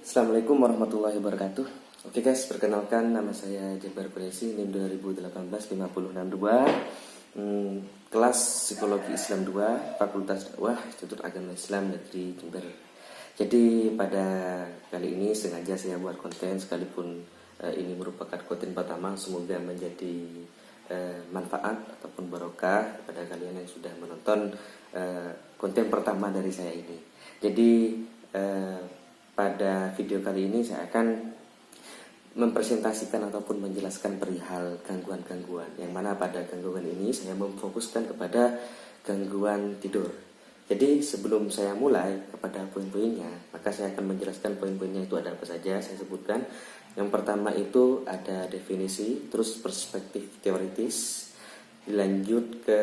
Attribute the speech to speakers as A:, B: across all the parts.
A: Assalamualaikum warahmatullahi wabarakatuh. Oke guys, perkenalkan nama saya Jabar Quraisy, NIM 2018-562, kelas Psikologi Islam 2, Fakultas Dakwah Institut Agama Islam Negeri Jember. Jadi pada kali ini sengaja saya buat konten, sekalipun ini merupakan konten pertama, semoga menjadi manfaat ataupun barokah kepada kalian yang sudah menonton konten pertama dari saya ini. Jadi pada video kali ini saya akan mempresentasikan ataupun menjelaskan perihal gangguan-gangguan, yang mana pada gangguan ini saya memfokuskan kepada gangguan tidur. Jadi sebelum saya mulai kepada poin-poinnya, maka saya akan menjelaskan poin-poinnya itu ada apa saja. Saya sebutkan yang pertama itu ada definisi, terus perspektif teoritis, dilanjut ke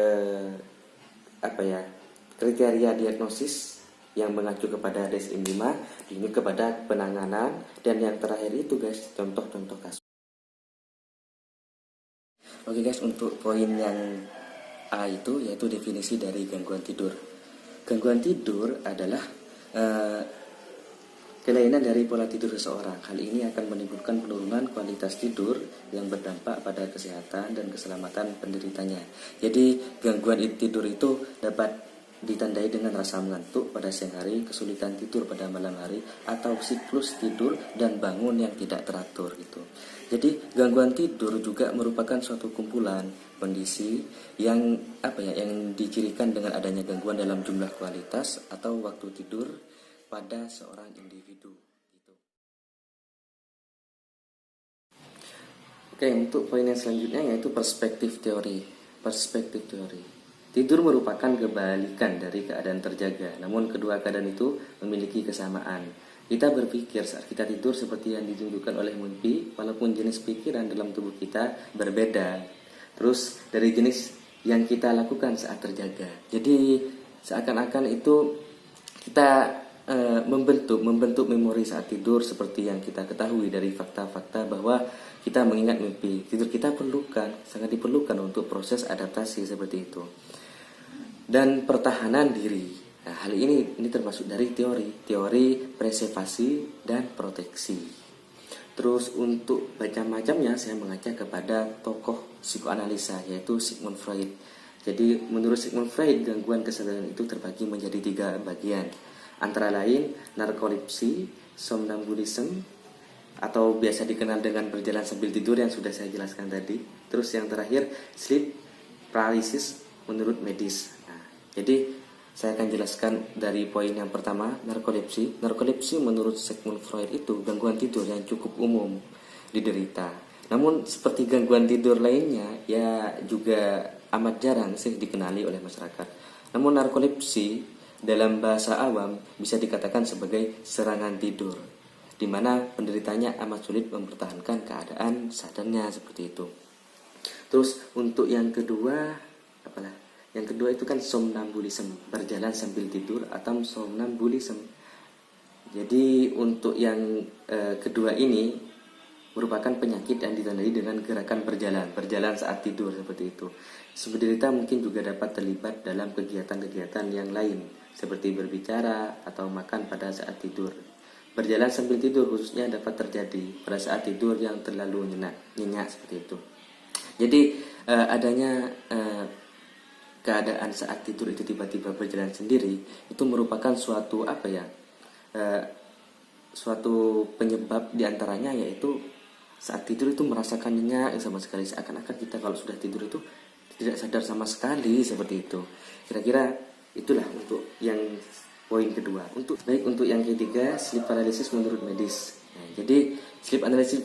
A: kriteria diagnosis yang mengacu kepada DSM-5, ini kepada penanganan, dan yang terakhir itu guys, contoh-contoh kasus. Oke guys, untuk poin yang A itu yaitu definisi dari gangguan tidur. Gangguan tidur adalah kelainan dari pola tidur seseorang. Hal ini akan menimbulkan penurunan kualitas tidur yang berdampak pada kesehatan dan keselamatan penderitanya. Jadi gangguan tidur itu dapat ditandai dengan rasa mengantuk pada siang hari, kesulitan tidur pada malam hari, atau siklus tidur dan bangun yang tidak teratur gitu. Jadi gangguan tidur juga merupakan suatu kumpulan kondisi yang yang dicirikan dengan adanya gangguan dalam jumlah kualitas atau waktu tidur pada seorang individu gitu. Oke, untuk poin yang selanjutnya yaitu perspektif teori. Perspektif teori. Tidur merupakan kebalikan dari keadaan terjaga, namun kedua keadaan itu memiliki kesamaan. Kita berpikir saat kita tidur seperti yang ditunjukkan oleh mimpi, walaupun jenis pikiran dalam tubuh kita berbeda. Terus dari jenis yang kita lakukan saat terjaga. Jadi seakan-akan itu kita membentuk memori saat tidur seperti yang kita ketahui dari fakta-fakta bahwa kita mengingat mimpi. Tidur kita sangat diperlukan untuk proses adaptasi seperti itu. Dan pertahanan diri. Nah, hal ini termasuk dari teori preservasi dan proteksi. Terus untuk macam-macamnya saya mengaca kepada tokoh psikoanalisa yaitu Sigmund Freud. Jadi menurut Sigmund Freud gangguan kesadaran itu terbagi menjadi 3 bagian. Antara lain narkolepsi, somnambulisme atau biasa dikenal dengan berjalan sambil tidur yang sudah saya jelaskan tadi. Terus yang terakhir sleep paralysis menurut medis. Jadi saya akan jelaskan dari poin yang pertama, narkolepsi. Narkolepsi menurut Sigmund Freud itu gangguan tidur yang cukup umum diderita. Namun seperti gangguan tidur lainnya ya juga amat jarang sih dikenali oleh masyarakat. Namun narkolepsi dalam bahasa awam bisa dikatakan sebagai serangan tidur, di mana penderitanya amat sulit mempertahankan keadaan sadarnya seperti itu. Terus untuk yang kedua Yang kedua itu kan somnambulisme, berjalan sambil tidur atau somnambulisme. Jadi untuk yang kedua ini merupakan penyakit yang ditandai dengan gerakan berjalan saat tidur seperti itu. Penderita mungkin juga dapat terlibat dalam kegiatan-kegiatan yang lain seperti berbicara atau makan pada saat tidur. Berjalan sambil tidur khususnya dapat terjadi pada saat tidur yang terlalu nyenyak seperti itu. Jadi adanya keadaan saat tidur itu tiba-tiba berjalan sendiri itu merupakan suatu suatu penyebab diantaranya yaitu saat tidur itu merasakan nyenyak sama sekali, seakan-akan kita kalau sudah tidur itu tidak sadar sama sekali seperti itu. Kira-kira itulah untuk yang poin kedua. Untuk yang ketiga, sleep paralysis menurut medis. Nah, jadi sleep paralysis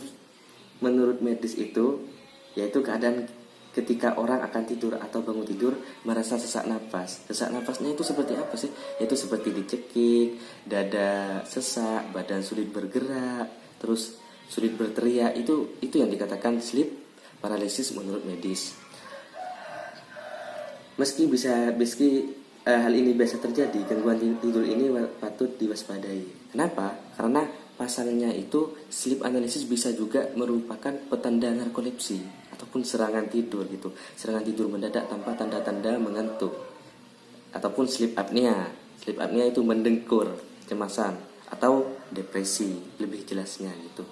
A: menurut medis itu yaitu keadaan ketika orang akan tidur atau bangun tidur merasa sesak napas. Sesak napasnya itu seperti apa sih? Yaitu seperti dicekik, dada sesak, badan sulit bergerak, terus sulit berteriak. Itu yang dikatakan sleep paralysis menurut medis. Meski hal ini biasa terjadi, gangguan tidur ini patut diwaspadai. Kenapa? Karena pasalnya itu sleep analysis bisa juga merupakan petanda narkolepsi ataupun serangan tidur gitu. Serangan tidur mendadak tanpa tanda-tanda mengantuk. Ataupun sleep apnea. Sleep apnea itu mendengkur, kecemasan. Atau depresi lebih jelasnya gitu.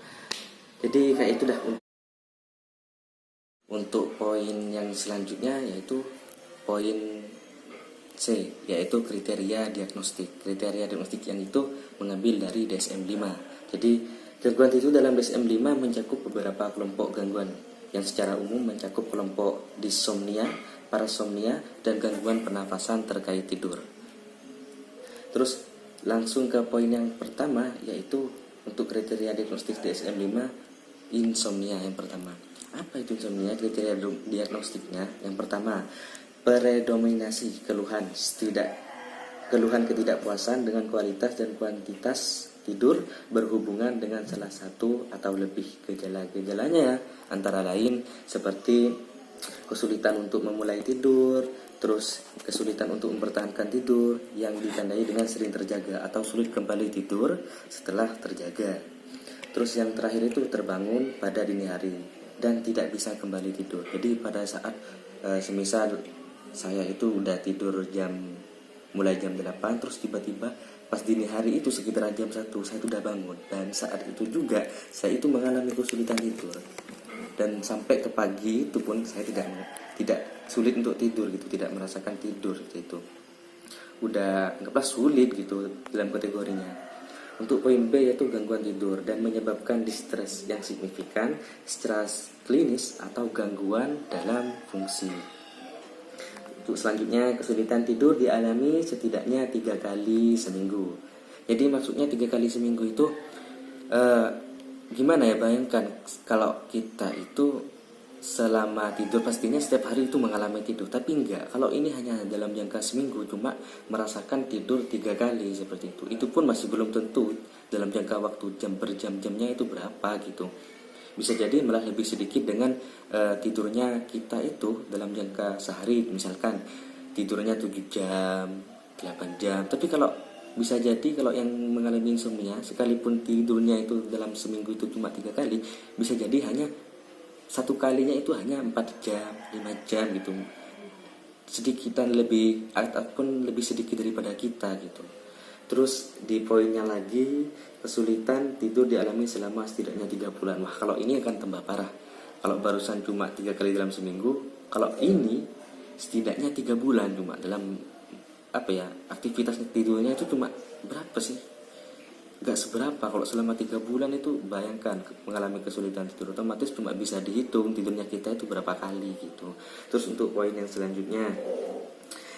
A: Jadi kayak itu dah. Untuk poin yang selanjutnya yaitu poin C, yaitu kriteria diagnostik. Kriteria diagnostik yang itu mengambil dari DSM-5. Jadi gangguan tidur dalam DSM-5 mencakup beberapa kelompok gangguan yang secara umum mencakup kelompok disomnia, parasomnia, dan gangguan pernafasan terkait tidur. Terus langsung ke poin yang pertama, yaitu untuk kriteria diagnostik DSM-5, insomnia yang pertama. Apa itu insomnia? Kriteria diagnostiknya yang pertama, predominasi keluhan ketidakpuasan dengan kualitas dan kuantitas tidur berhubungan dengan salah satu atau lebih gejala-gejalanya, antara lain seperti kesulitan untuk memulai tidur, terus kesulitan untuk mempertahankan tidur yang ditandai dengan sering terjaga atau sulit kembali tidur setelah terjaga. Terus yang terakhir itu terbangun pada dini hari dan tidak bisa kembali tidur. Jadi pada saat semisal saya itu udah tidur mulai jam 8, terus tiba-tiba pas dini hari itu sekitar jam 1 saya itu udah bangun, dan saat itu juga saya itu mengalami kesulitan tidur, dan sampai ke pagi itu pun saya tidak sulit untuk tidur gitu, tidak merasakan tidur gitu. Udah anggaplah sulit gitu dalam kategorinya. Untuk poin B yaitu gangguan tidur dan menyebabkan distres yang signifikan secara klinis atau gangguan dalam fungsi. Untuk selanjutnya, kesulitan tidur dialami setidaknya 3 kali seminggu. Jadi maksudnya 3 kali seminggu itu gimana ya, bayangkan kalau kita itu selama tidur pastinya setiap hari itu mengalami tidur, tapi enggak, kalau ini hanya dalam jangka seminggu cuma merasakan tidur 3 kali seperti itu pun masih belum tentu dalam jangka waktu jam berjam-jamnya itu berapa gitu. Bisa jadi malah lebih sedikit dengan tidurnya kita itu dalam jangka sehari, misalkan tidurnya 7 jam, 8 jam. Tapi kalau bisa jadi kalau yang mengalami insomnia, sekalipun tidurnya itu dalam seminggu itu cuma 3 kali, bisa jadi hanya satu kalinya itu hanya 4 jam, 5 jam gitu. Sedikitan lebih ataupun lebih sedikit daripada kita gitu. Terus di poinnya lagi, kesulitan tidur dialami selama setidaknya 3 bulan. Wah, kalau ini akan tambah parah. Kalau barusan cuma 3 kali dalam seminggu, kalau ini setidaknya 3 bulan cuma dalam aktivitas tidurnya itu cuma berapa sih? Gak seberapa. Kalau selama 3 bulan itu bayangkan mengalami kesulitan tidur, otomatis cuma bisa dihitung tidurnya kita itu berapa kali gitu. Terus untuk poin yang selanjutnya,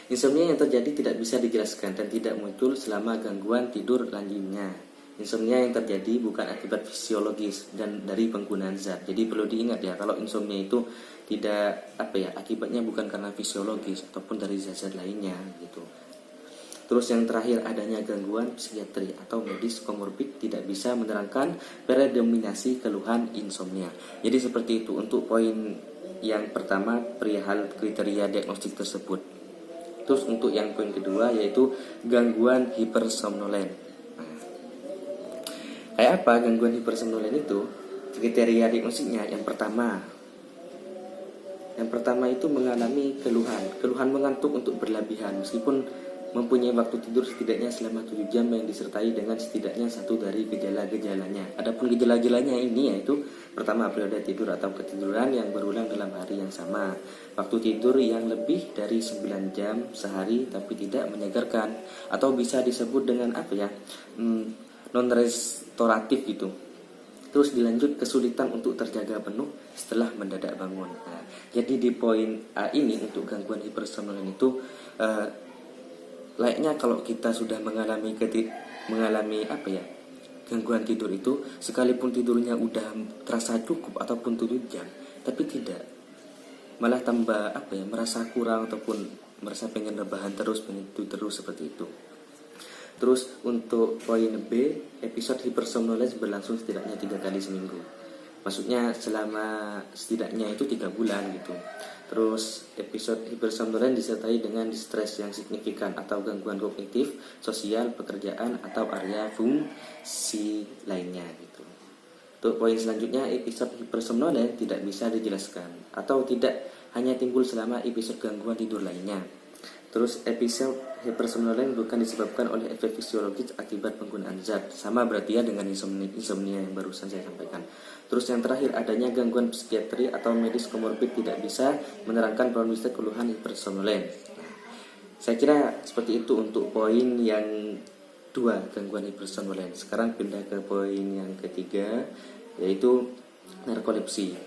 A: insomnia yang terjadi tidak bisa dijelaskan dan tidak muncul selama gangguan tidur lainnya. Insomnia yang terjadi bukan akibat fisiologis dan dari penggunaan zat. Jadi perlu diingat ya, kalau insomnia itu tidak akibatnya bukan karena fisiologis ataupun dari zat-zat lainnya gitu. Terus yang terakhir, adanya gangguan psikiatri atau medis komorbid tidak bisa menerangkan predominasi keluhan insomnia. Jadi seperti itu untuk poin yang pertama perihal kriteria diagnostik tersebut. Terus untuk yang poin kedua yaitu gangguan hipersomnolen. Kayak apa gangguan hipersomnolen itu? Kriteria diagnostiknya yang pertama itu mengalami keluhan mengantuk untuk berlebihan meskipun mempunyai waktu tidur setidaknya selama 7 jam yang disertai dengan setidaknya satu dari gejala-gejalanya. Adapun gejala-gejalanya ini yaitu pertama, periode tidur atau ketiduran yang berulang dalam hari yang sama, waktu tidur yang lebih dari 9 jam sehari tapi tidak menyegarkan, atau bisa disebut dengan non-restoratif gitu. Terus dilanjut kesulitan untuk terjaga penuh setelah mendadak bangun. Nah, jadi di poin A ini untuk gangguan hipersomnolen itu layaknya kalau kita sudah mengalami gangguan tidur itu, sekalipun tidurnya udah terasa cukup ataupun 7 jam, tapi tidak, malah tambah merasa kurang ataupun merasa pengen rebahan terus, pengen tidur terus seperti itu. Terus untuk poin B, episode hipersomnolen berlangsung setidaknya 3 kali seminggu. Maksudnya selama setidaknya itu 3 bulan gitu. Terus episode hipersomnolen disertai dengan stres yang signifikan atau gangguan kognitif, sosial, pekerjaan atau area fungsi lainnya gitu. Untuk poin selanjutnya, episode hipersomnolen tidak bisa dijelaskan atau tidak hanya timbul selama episode gangguan tidur lainnya. Terus episode hypersomnolence bukan disebabkan oleh efek fisiologis akibat penggunaan zat. Sama berarti ya dengan insomnia yang barusan saya sampaikan. Terus yang terakhir, adanya gangguan psikiatri atau medis komorbid tidak bisa menerangkan kronisme keluhan hypersomnolence. Saya kira seperti itu untuk poin yang 2, gangguan hypersomnolence. Sekarang pindah ke poin yang ketiga, yaitu narkolepsi.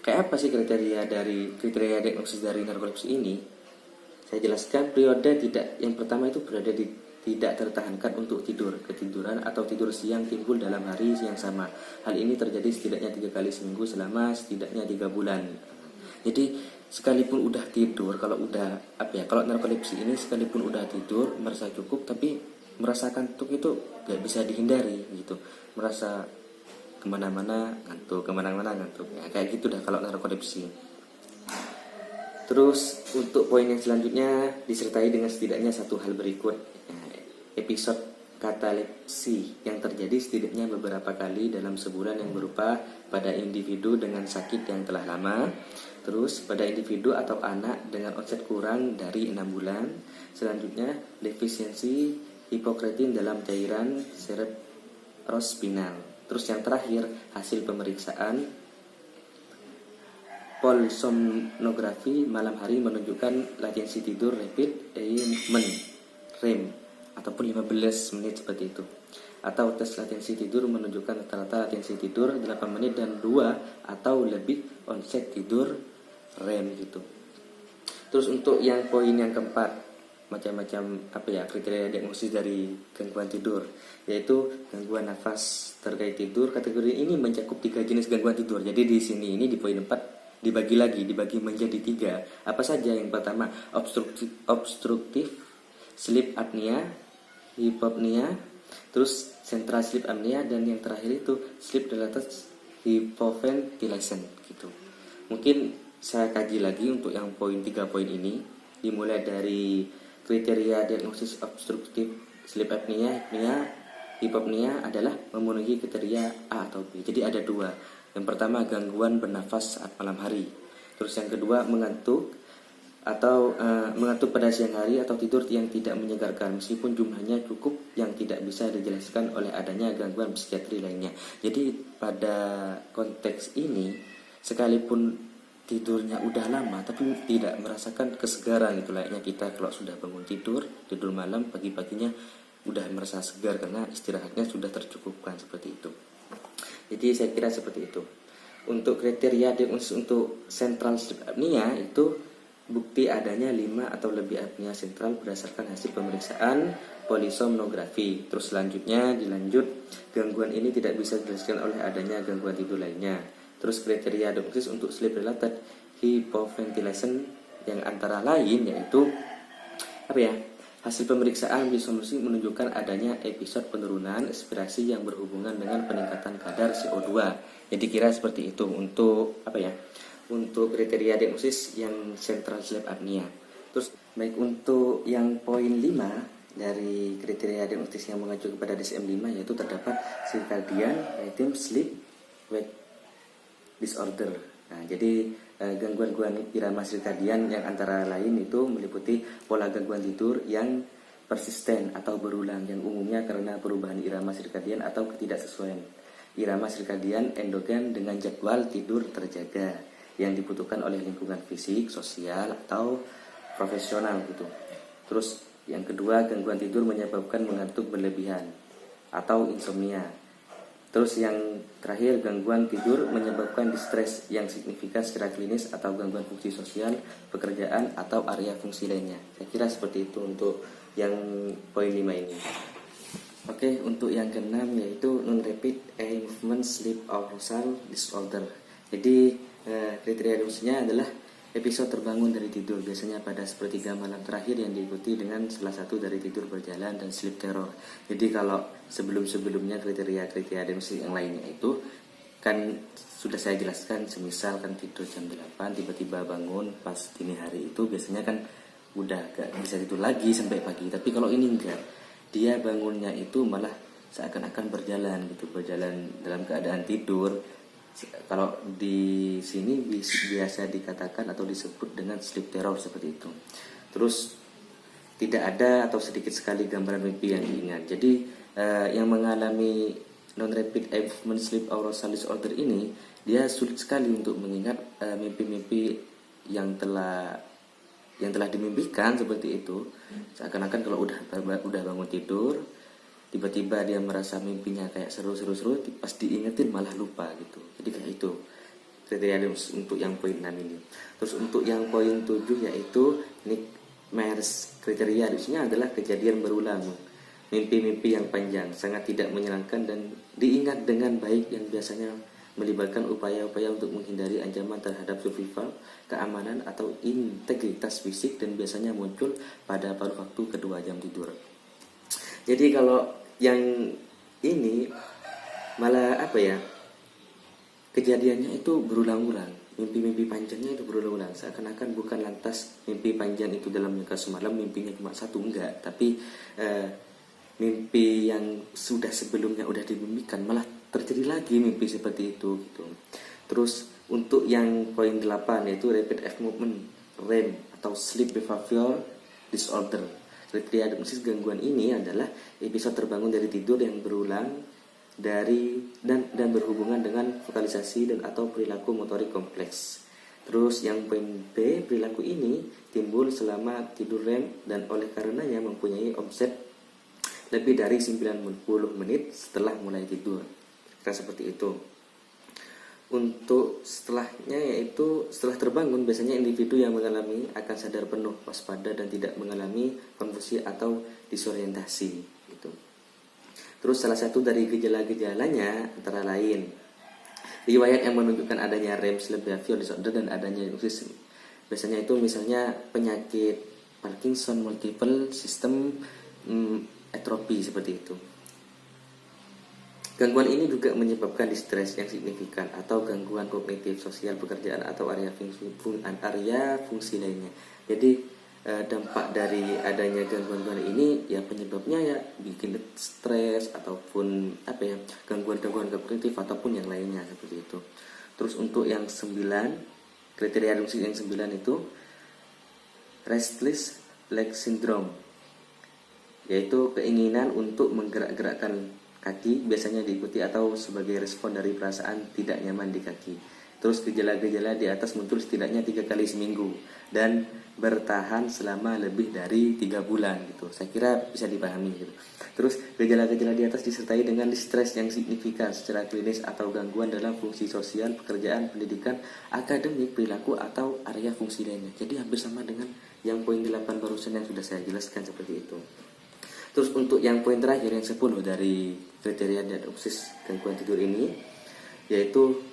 A: Kayak apa sih kriteria diagnosis dari narkolepsi ini? Saya jelaskan. Yang pertama itu periode tidak tertahankan untuk tidur, ketiduran atau tidur siang timbul dalam hari yang sama. Hal ini terjadi setidaknya 3 kali seminggu selama setidaknya 3 bulan. Jadi sekalipun udah tidur, kalau narkolepsi ini sekalipun udah tidur merasa cukup, tapi merasa kantuk itu gak bisa dihindari gitu. Merasa kemana-mana ngantuk. Ya, kayak gitu dah kalau narkolepsi. Terus untuk poin yang selanjutnya disertai dengan setidaknya 1 hal berikut. Episode katalepsi yang terjadi setidaknya beberapa kali dalam sebulan yang berupa pada individu dengan sakit yang telah lama. Terus pada individu atau anak dengan onset kurang dari 6 bulan. Selanjutnya defisiensi hipokretin dalam cairan cerebrospinal. Terus yang terakhir hasil pemeriksaan polsomnografi malam hari menunjukkan latensi tidur rapid eye movement REM ataupun 15 menit seperti itu. Atau tes latensi tidur menunjukkan rata-rata latensi tidur 8 menit dan 2 atau lebih onset tidur REM gitu. Terus untuk yang poin yang keempat, macam-macam kriteria diagnosis dari gangguan tidur, yaitu gangguan nafas terkait tidur. Kategori ini mencakup 3 jenis gangguan tidur. Jadi di sini di poin 4 dibagi menjadi 3. Apa saja? Yang pertama obstruktif sleep apnea, hypopnea, terus central sleep apnea, dan yang terakhir itu sleep related hypoventilation gitu. Mungkin saya kaji lagi untuk yang 3 poin ini, dimulai dari kriteria diagnosis obstruktif sleep apnea, hypopnea adalah memenuhi kriteria A atau B. Jadi ada 2. Yang pertama gangguan bernafas saat malam hari. Terus yang kedua mengantuk pada siang hari atau tidur yang tidak menyegarkan meskipun jumlahnya cukup, yang tidak bisa dijelaskan oleh adanya gangguan psikiatri lainnya. Jadi pada konteks ini sekalipun tidurnya udah lama tapi tidak merasakan kesegaran, itu layaknya kita kalau sudah bangun tidur malam, pagi-paginya udah merasa segar karena istirahatnya sudah tercukupkan, seperti itu. Jadi saya kira seperti itu. Untuk kriteria diagnosis untuk central sleep apnea itu bukti adanya 5 atau lebih apnea sentral berdasarkan hasil pemeriksaan polisomnografi. Terus selanjutnya gangguan ini tidak bisa dijelaskan oleh adanya gangguan tidur lainnya. Terus kriteria diagnosis untuk sleep related hypoventilation yang antara lain yaitu hasil pemeriksaan bisomnosi menunjukkan adanya episode penurunan aspirasi yang berhubungan dengan peningkatan kadar CO2. Jadi kira seperti itu untuk untuk kriteria diagnosis yang central sleep apnea. Terus baik untuk yang poin 5 dari kriteria diagnosis yang mengacu kepada DSM-5, yaitu terdapat circadian rhythm sleep wake disorder. Nah, jadi gangguan irama sirkadian yang antara lain itu meliputi pola gangguan tidur yang persisten atau berulang, yang umumnya karena perubahan irama sirkadian atau ketidaksesuaian irama sirkadian endogen dengan jadwal tidur terjaga yang dibutuhkan oleh lingkungan fisik, sosial, atau profesional gitu. Terus yang kedua, gangguan tidur menyebabkan mengantuk berlebihan atau insomnia. Terus yang terakhir, gangguan tidur menyebabkan distres yang signifikan secara klinis atau gangguan fungsi sosial, pekerjaan, atau area fungsi lainnya. Saya kira seperti itu untuk yang poin 5 ini. Oke, untuk yang keenam yaitu non-rapid eye movement sleep arousal disorder. Jadi kriteria diagnosisnya adalah episode terbangun dari tidur, biasanya pada sepertiga malam terakhir yang diikuti dengan salah satu dari tidur berjalan dan sleep terror. Jadi kalau sebelum-sebelumnya kriteria diagnosis yang lainnya itu kan sudah saya jelaskan, semisal kan tidur jam 8 tiba-tiba bangun pas dini hari, itu biasanya kan udah gak bisa tidur lagi sampai pagi. Tapi kalau ini enggak, dia bangunnya itu malah seakan-akan berjalan dalam keadaan tidur. Kalau di sini biasa dikatakan atau disebut dengan sleep terror seperti itu. Terus tidak ada atau sedikit sekali gambaran mimpi yang diingat. Jadi yang mengalami non-rapid eye movement sleep arousal disorder ini, dia sulit sekali untuk mengingat mimpi-mimpi yang telah dimimpikan seperti itu. Seakan-akan kalau udah bangun tidur, tiba-tiba dia merasa mimpinya kayak seru-seru, pas diingetin malah lupa gitu. Jadi kayak itu kriteria untuk yang poin 6 ini. Terus untuk yang poin 7 yaitu ini Myers kriteria di sini adalah kejadian berulang. Mimpi-mimpi yang panjang, sangat tidak menyenangkan dan diingat dengan baik, yang biasanya melibatkan upaya-upaya untuk menghindari ancaman terhadap survival, keamanan, atau integritas fisik, dan biasanya muncul pada paruh waktu kedua jam tidur. Jadi kalau yang ini malah kejadiannya itu berulang-ulang, mimpi-mimpi panjangnya itu berulang-ulang, seakan-akan bukan lantas mimpi panjang itu dalam jangka semalam mimpinya cuma satu, enggak, tapi mimpi yang sudah sebelumnya udah dimimpikan malah terjadi lagi mimpi seperti itu gitu. Terus untuk yang poin 8 yaitu rapid eye movement REM atau sleep behavior disorder. Kriteria diagnosis gangguan ini adalah episode terbangun dari tidur yang berulang dan berhubungan dengan vokalisasi dan atau perilaku motorik kompleks. Terus yang poin B, perilaku ini timbul selama tidur REM dan oleh karenanya mempunyai omset lebih dari 90 menit setelah mulai tidur. Kira seperti itu. Untuk setelahnya yaitu setelah terbangun, biasanya individu yang mengalami akan sadar penuh, waspada, dan tidak mengalami konfusi atau disorientasi gitu. Terus salah satu dari gejala-gejalanya antara lain riwayat yang menunjukkan adanya REM sleep behavior disorder dan adanya diagnosis. Biasanya itu misalnya penyakit Parkinson, multiple system atrofi seperti itu. Gangguan ini juga menyebabkan distres yang signifikan atau gangguan kognitif, sosial, pekerjaan atau area fungsi lainnya. Jadi dampak dari adanya gangguan ini ya penyebabnya ya bikin stres ataupun gangguan-gangguan kognitif ataupun yang lainnya seperti itu. Terus untuk yang 9, kriteria diagnosis yang 9 itu restless leg syndrome, yaitu keinginan untuk menggerak-gerakkan kaki, biasanya diikuti atau sebagai respon dari perasaan tidak nyaman di kaki. Terus gejala-gejala di atas muncul setidaknya 3 kali seminggu dan bertahan selama lebih dari 3 bulan gitu. Saya kira bisa dipahami gitu. Terus gejala-gejala di atas disertai dengan stres yang signifikan secara klinis atau gangguan dalam fungsi sosial, pekerjaan, pendidikan, akademik, perilaku atau area fungsi lainnya. Jadi hampir sama dengan yang poin 8 barusan yang sudah saya jelaskan seperti itu. Terus untuk yang poin terakhir yang 10 dari kriteria diagnosis gangguan tidur ini yaitu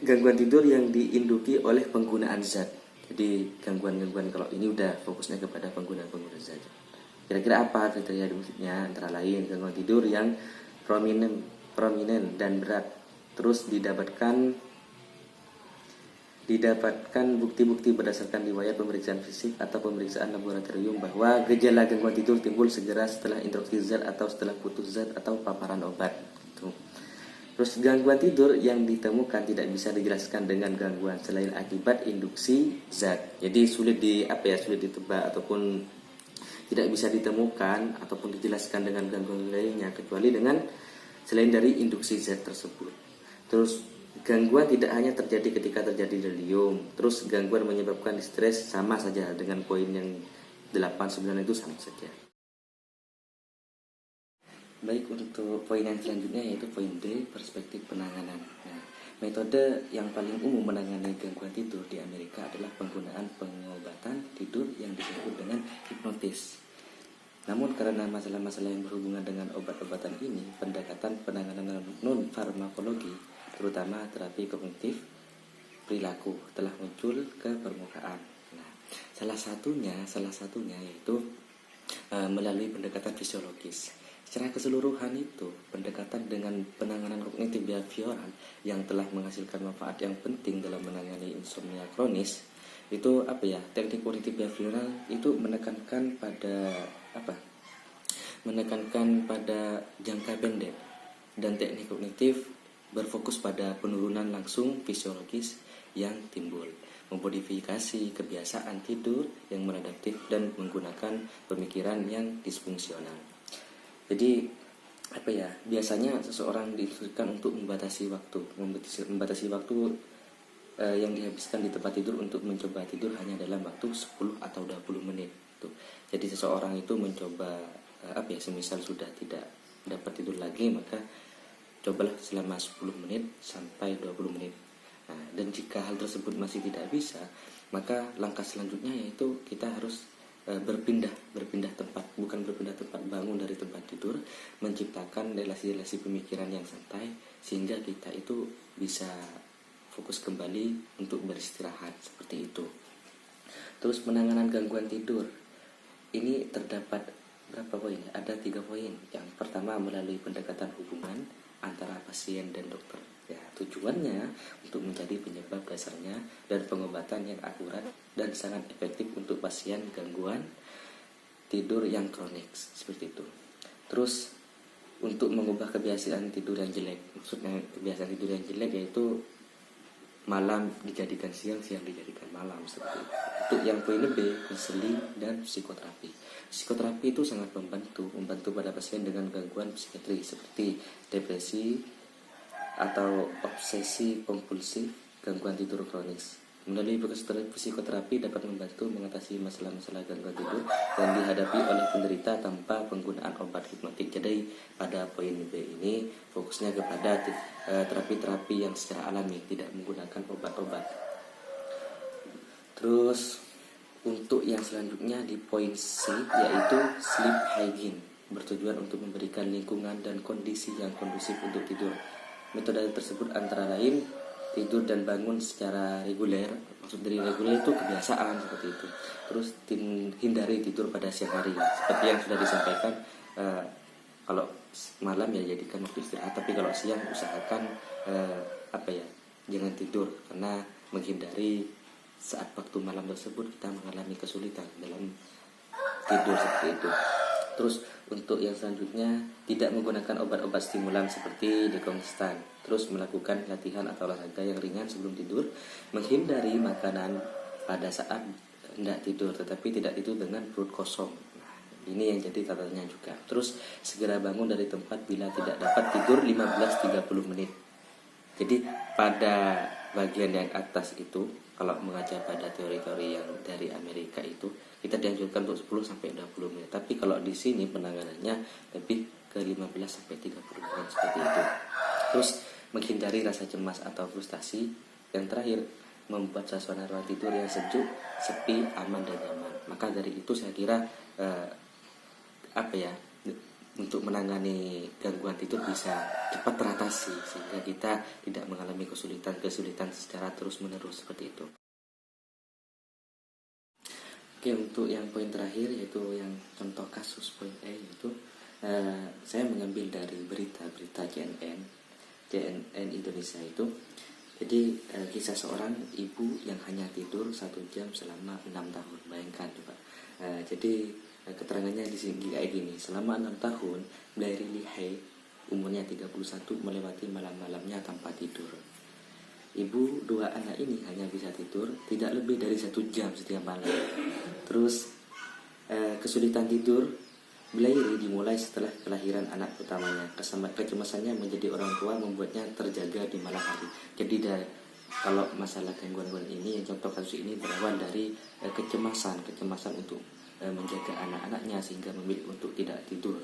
A: gangguan tidur yang diinduki oleh penggunaan zat. Jadi gangguan-gangguan kalau ini udah fokusnya kepada penggunaan zat. Kira-kira apa kriteria diagnosisnya? Antara lain gangguan tidur yang prominent dan berat. Terus didapatkan bukti-bukti berdasarkan riwayat pemeriksaan fisik atau pemeriksaan laboratorium bahwa gejala gangguan tidur timbul segera setelah introduksi zat atau setelah putus zat atau paparan obat gitu. Terus gangguan tidur yang ditemukan tidak bisa dijelaskan dengan gangguan selain akibat induksi zat. Jadi sulit ditebak ataupun tidak bisa ditemukan ataupun dijelaskan dengan gangguan lainnya kecuali dengan selain dari induksi zat tersebut. Terus gangguan tidak hanya terjadi ketika terjadi delirium. Terus gangguan menyebabkan stres, sama saja dengan poin yang 8, 9 itu sama saja. Baik, untuk poin yang selanjutnya yaitu poin D, perspektif penanganan. Nah, metode yang paling umum menangani gangguan tidur di Amerika adalah penggunaan pengobatan tidur yang disebut dengan hipnotis. Namun karena masalah-masalah yang berhubungan dengan obat-obatan ini, pendekatan penanganan non-farmakologi terutama terapi kognitif perilaku telah muncul ke permukaan. Nah, salah satunya yaitu melalui pendekatan fisiologis. Secara keseluruhan itu pendekatan dengan penanganan kognitif behavioral yang telah menghasilkan manfaat yang penting dalam menangani insomnia kronis itu teknik kognitif behavioral itu menekankan pada jangka pendek, dan teknik kognitif berfokus pada penurunan langsung fisiologis yang timbul. memodifikasi kebiasaan tidur yang maladaptif dan menggunakan pemikiran yang disfungsional. Jadi biasanya seseorang diinstruksikan untuk membatasi waktu yang dihabiskan di tempat tidur untuk mencoba tidur hanya dalam waktu 10 atau 20 menit. Jadi seseorang itu mencoba semisal sudah tidak dapat tidur lagi, maka cobalah selama 10 menit sampai 20 menit. Dan jika hal tersebut masih tidak bisa, maka langkah selanjutnya yaitu kita harus berpindah tempat, bukan berpindah tempat, bangun dari tempat tidur, menciptakan relasi-relasi pemikiran yang santai sehingga kita itu bisa fokus kembali untuk beristirahat, seperti itu. Terus penanganan gangguan tidur ini terdapat berapa poin? Ada 3 poin. Yang pertama, melalui pendekatan hubungan antara pasien dan dokter. Tujuannya untuk mencari penyebab dasarnya dan pengobatan yang akurat dan sangat efektif untuk pasien gangguan tidur yang kronik, seperti itu. Terus untuk mengubah kebiasaan tidur yang jelek, maksudnya kebiasaan tidur yang jelek yaitu malam dijadikan siang, siang dijadikan malam, seperti itu. Untuk yang poin B, konseling dan psikoterapi. Psikoterapi itu sangat membantu pada pasien dengan gangguan psikiatri seperti depresi atau obsesi kompulsif, gangguan tidur kronis. Melalui psikoterapi dapat membantu mengatasi masalah-masalah gangguan tidur yang dihadapi oleh penderita tanpa penggunaan obat hipnotik. Jadi pada poin B ini fokusnya kepada terapi-terapi yang secara alami, tidak menggunakan obat-obat. Terus untuk yang selanjutnya di poin C yaitu sleep hygiene, bertujuan untuk memberikan lingkungan dan kondisi yang kondusif untuk tidur. Metode tersebut antara lain tidur dan bangun secara reguler. Maksud dari reguler itu kebiasaan, seperti itu. Terus hindari tidur pada siang hari, seperti yang sudah disampaikan. Kalau malam ya jadikan waktu istirahat, tapi kalau siang usahakan jangan tidur, karena menghindari saat waktu malam tersebut kita mengalami kesulitan dalam tidur, seperti itu. Terus untuk yang selanjutnya, tidak menggunakan obat-obat stimulan seperti dekonstan. Terus melakukan latihan atau olahraga yang ringan sebelum tidur. Menghindari makanan pada saat hendak tidur, tetapi tidak tidur dengan perut kosong. Ini yang jadi catatannya juga. Terus segera bangun dari tempat bila tidak dapat tidur 15-30 menit. Jadi pada bagian yang atas itu, kalau mengaca pada teori-teori yang dari Amerika itu, kita dianjurkan untuk 10-20 menit. Tapi kalau di sini penanganannya lebih ke 15-30 menit, seperti itu. Terus menghindari rasa cemas atau frustasi. Yang terakhir, membuat suasana ruang tidur yang sejuk, sepi, aman dan nyaman. Maka dari itu saya kira untuk menangani gangguan tidur bisa cepat teratasi sehingga kita tidak mengalami kesulitan secara terus-menerus, seperti itu. Oke, untuk yang poin terakhir yaitu yang contoh kasus poin E, yaitu saya mengambil dari berita CNN Indonesia itu. Jadi kisah seorang ibu yang hanya tidur 1 jam selama 6 tahun. Bayangkan coba. Jadi keterangannya di sini kayak gini. Selama 6 tahun, Blairi Lihai umurnya 31 melewati malam-malamnya tanpa tidur. Ibu 2 anak ini hanya bisa tidur tidak lebih dari 1 jam setiap malam. Terus kesulitan tidur Blairi dimulai setelah kelahiran anak pertamanya. Kecemasannya menjadi orang tua membuatnya terjaga di malam hari. Jadi kalau masalah gangguan ini, yang contoh kasus ini berawal dari kecemasan untuk menjaga anak-anaknya sehingga memilih untuk tidak tidur,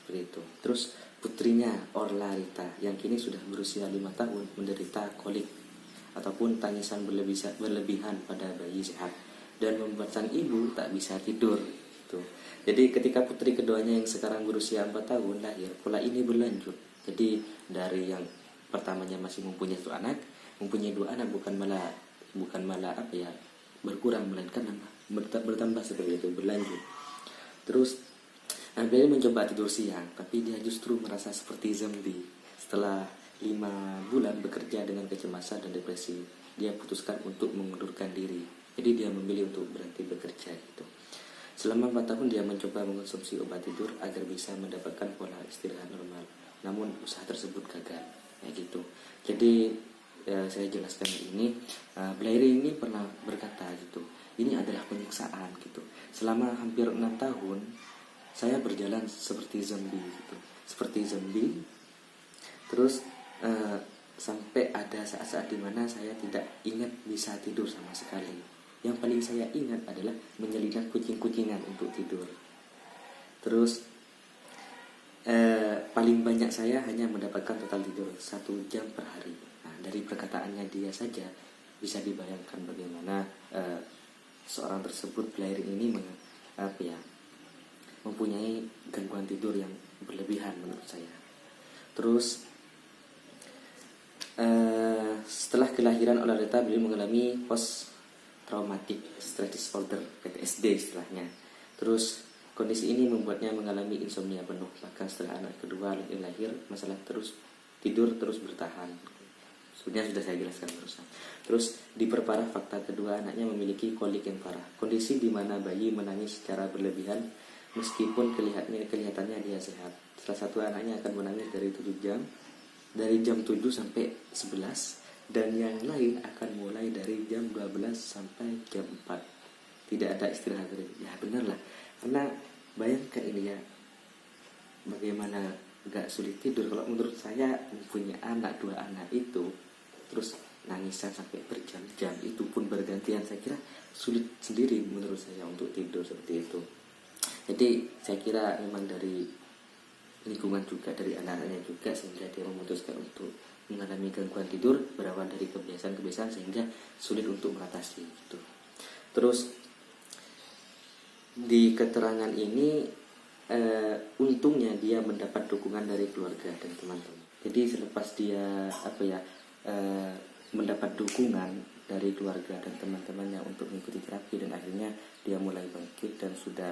A: seperti itu. Terus putrinya Orla Rita yang kini sudah berusia 5 tahun menderita kolik ataupun tangisan berlebihan pada bayi sehat dan membuat sang ibu tak bisa tidur. Jadi ketika putri keduanya yang sekarang berusia 4 tahun lahir, pola ini berlanjut. Jadi dari yang pertamanya masih mempunyai 2 anak bukan malah berkurang, melainkan bertambah, seperti itu, berlanjut. Terus Blairi mencoba tidur siang, tapi dia justru merasa seperti zombie. Setelah 5 bulan bekerja dengan kecemasan dan depresi, dia putuskan untuk mengundurkan diri. Jadi dia memilih untuk berhenti bekerja gitu. Selama 4 tahun dia mencoba mengonsumsi obat tidur agar bisa mendapatkan pola istirahat normal. Namun usaha tersebut gagal, gitu. Jadi saya jelaskan ini, Blairi ini pernah berkata gitu, ini adalah penyiksaan gitu. Selama hampir 6 tahun saya berjalan seperti zombie gitu, seperti zombie. Terus sampai ada saat-saat dimana saya tidak ingat bisa tidur sama sekali. Yang paling saya ingat adalah menyelinap kucing-kucingan untuk tidur. Terus paling banyak saya hanya mendapatkan total tidur 1 jam per hari. Nah, dari perkataannya dia saja bisa dibayangkan bagaimana seorang tersebut Blairi ini mempunyai gangguan tidur yang berlebihan menurut saya. Terus setelah kelahiran Olareta, beliau mengalami post traumatic stress disorder (PTSD) istilahnya. Terus kondisi ini membuatnya mengalami insomnia penuh. Bahkan setelah anak kedua lahir, masalah tidur terus bertahan. Sebenarnya sudah saya jelaskan barusan. Terus diperparah fakta kedua, anaknya memiliki kolik yang parah. Kondisi di mana bayi menangis secara berlebihan meskipun kelihatannya dia sehat. Salah satu anaknya akan menangis dari 7 jam, dari jam 7 sampai 11, dan yang lain akan mulai dari jam 12 sampai jam 4. Tidak ada istirahat. Ya benar lah. Karena bayangkan ini ya, bagaimana gak sulit tidur. Kalau menurut saya punya 2 anak itu terus nangisan sampai berjam-jam, itu pun bergantian, saya kira sulit sendiri menurut saya untuk tidur seperti itu. Jadi saya kira memang dari lingkungan juga, dari anak-anaknya juga, sehingga dia memutuskan untuk mengalami gangguan tidur berawal dari kebiasaan-kebiasaan sehingga sulit untuk mengatasi itu. Terus di keterangan ini untungnya dia mendapat dukungan dari keluarga dan teman-teman. Jadi selepas dia mendapat dukungan dari keluarga dan teman-temannya untuk mengikuti terapi, dan akhirnya dia mulai bangkit dan sudah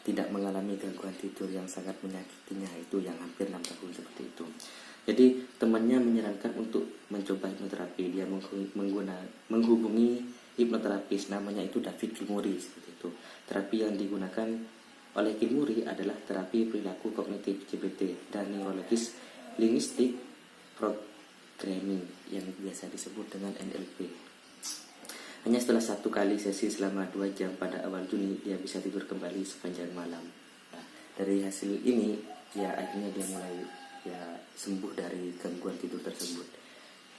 A: tidak mengalami gangguan tidur yang sangat menyakitinya, itu yang hampir 6 tahun seperti itu. Jadi temannya menyarankan untuk mencoba hipnoterapi. Dia menghubungi hipnoterapis, namanya itu David Gilmour seperti itu. Terapi yang digunakan oleh Gilmour adalah terapi perilaku kognitif CBT dan neurologis linguistic programming yang biasa disebut dengan NLP. Hanya setelah 1 kali sesi selama 2 jam pada awal Juni, dia bisa tidur kembali sepanjang malam. Nah, dari hasil ini ya akhirnya dia mulai sembuh dari gangguan tidur tersebut.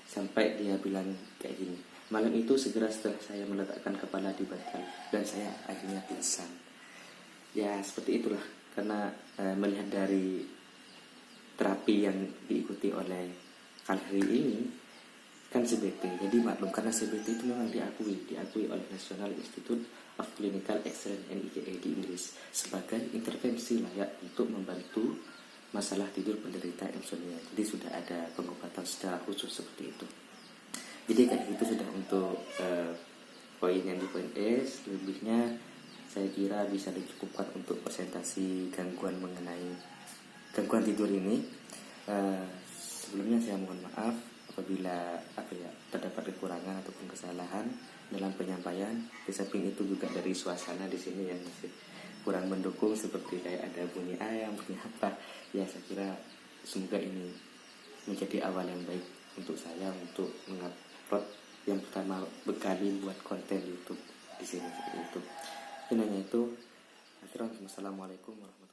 A: Sampai dia bilang kayak gini, malam itu segera setelah saya meletakkan kepala di bantal dan saya akhirnya pingsan. Ya seperti itulah, karena melihat dari terapi yang diikuti oleh Fahri ini kan CBT. Jadi maklum, karena CBT itu memang diakui oleh National Institute of Clinical Excellence (NICE) di Inggris sebagai intervensi layak untuk membantu masalah tidur penderita insomnia. Jadi sudah ada pengobatan secara khusus seperti itu. Jadi kayak gitu sudah untuk poin yang di poin E. Lebihnya saya kira bisa dicukupkan untuk presentasi gangguan tidur ini. Sebelumnya saya mohon maaf apabila terdapat kekurangan ataupun kesalahan dalam penyampaian. Di samping itu juga dari suasana di sini yang masih kurang mendukung, seperti kayak ada bunyi ayam, bunyi apa. Ya saya kira semoga ini menjadi awal yang baik untuk saya untuk mengupload yang pertama bekali buat konten YouTube di sini seperti itu. Hanya itu. Assalamualaikum warahmatullahi wabarakatuh.